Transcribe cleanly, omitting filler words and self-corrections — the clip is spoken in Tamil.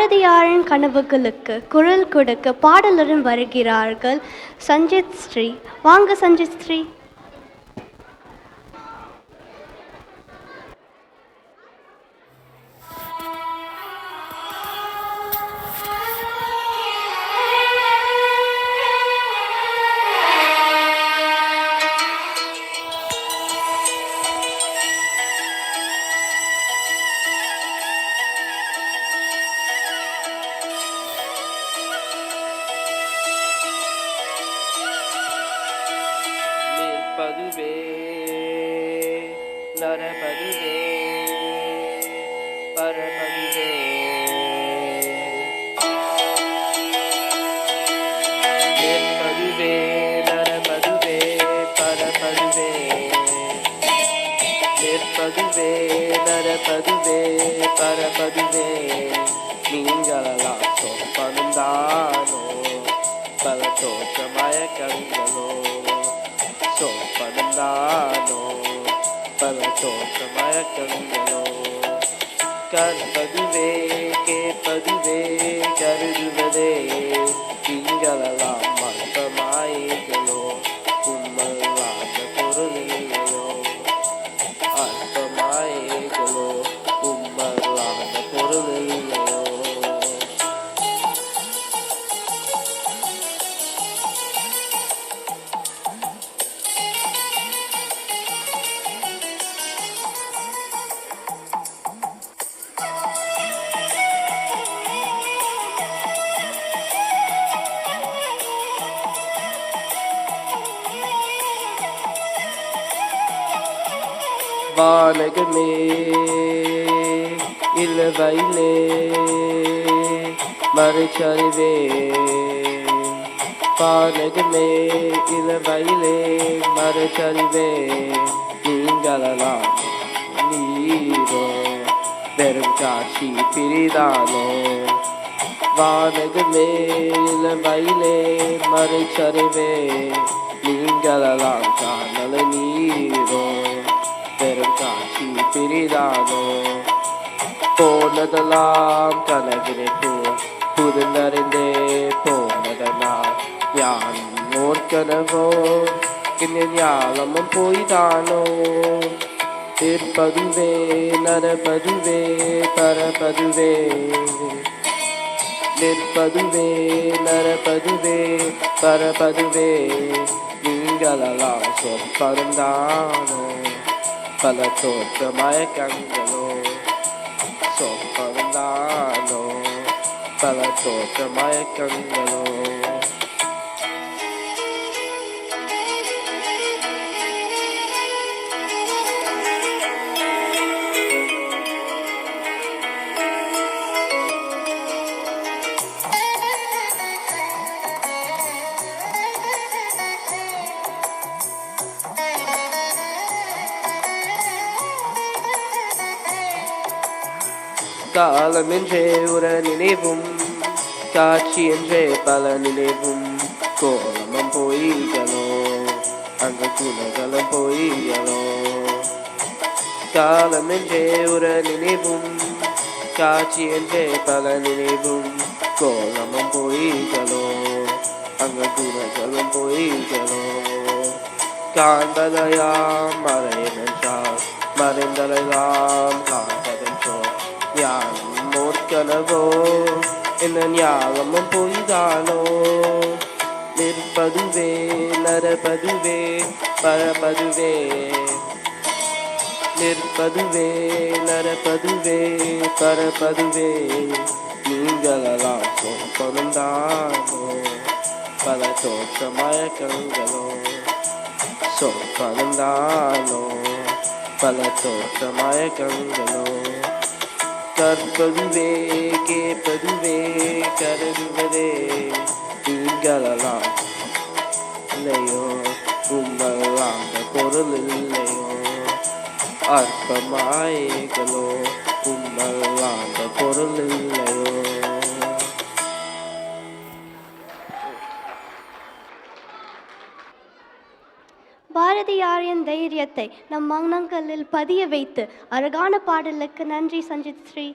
பாரதியாரின் கனவுகளுக்கு குரல் கொடுக்க பாடலுடன் வருகிறார்கள் சஞ்சித் ஸ்ரீ. வாங்க சஞ்சித் ஸ்ரீ. பதுவே நரபதுவே பரபதுவே பதுவே நரபதுவே பரபதுவே பதுவே நரபதுவே பரபதுவே நீங்களெல்லாம் சொப்பனந்தானோ பல தோற்றமய கண்களோ சொப்பனந்தானோ பல தோற்றமய கண்களோ கற்பதுவே கேட்பதுவே கருதுவதே திங்களெல்லாம் அற்பமாயிகளோ உம்மல்லாத பொருள் இல்லையோ அற்பமாயிகளோ உம்மல்லாத பொருள் இல்லையோ வானகமே இளவயிலே மறைச்சறிவே வானகமே இளவயிலே மறைச்சறிவே நீங்களெல்லாம் நீரோ வெறும் காட்சி பிரிதானோ வானகமே இளவயிலே மறைச்சறிவே நீங்களெல்லாம் காணல நீரோ பெரும் காட்சி பிரிதானோ போனதெல்லாம் கனவினை போல் புதுந்தறிந்தே போனதனால் யான் ஓர்கனவோ இன்னும் ஞாலமும் போய்தானோ இருப்பதுவே நரபதுவே பரபதுவே நிற்பதுவே நரபதுவே பரபதுவே நீங்களெல்லாம் சொற்பந்தானோ பல தோற்றமய கண்களோ சொப்பந்தானோ பல தோற்றமய கண்களோ காலம் என்றே ஒரு நினைவும் காட்சி என்றே பல நினைவும் கோலமும் போய்களோ அங்கு குணங்களும் போய்களோ காலம் என்றே ஒரு நினைவும் காட்சி என்றே பல நினைவும் கோலமும் போய்களோ அங்கு குணங்களும் போய்களோ காண்பதையாம் மறைவென்றால் மறைந்ததையாம் காண்பதென்றோ யான் ஓர்கனவோ என்ன ஞாபகமும் பொய்தானோ நிற்பதுவே நரபதுவே பரபதுவே நிற்பதுவே நரபதுவே பரபதுவே நீங்களெல்லாம் சொற்பனந்தானோ பல தோற்றமய கண்களோ சொற்பனந்தானோ பல தோற்றமய கண்களோ கற்பதுவே கேட்பதுவே கருதுவதே நீங்களெல்லாம் இல்லையோ உம்மல்லாத பொருள் இல்லையோ அற்பமாயிகளோ உம்மல்லாத பொருள் இல்லையோ. பாரதியாரின் தைரியத்தை நம் மனங்களில் பதிய வைத்து அழகான பாடலுக்கு நன்றி சஞ்சித் ஸ்ரீ.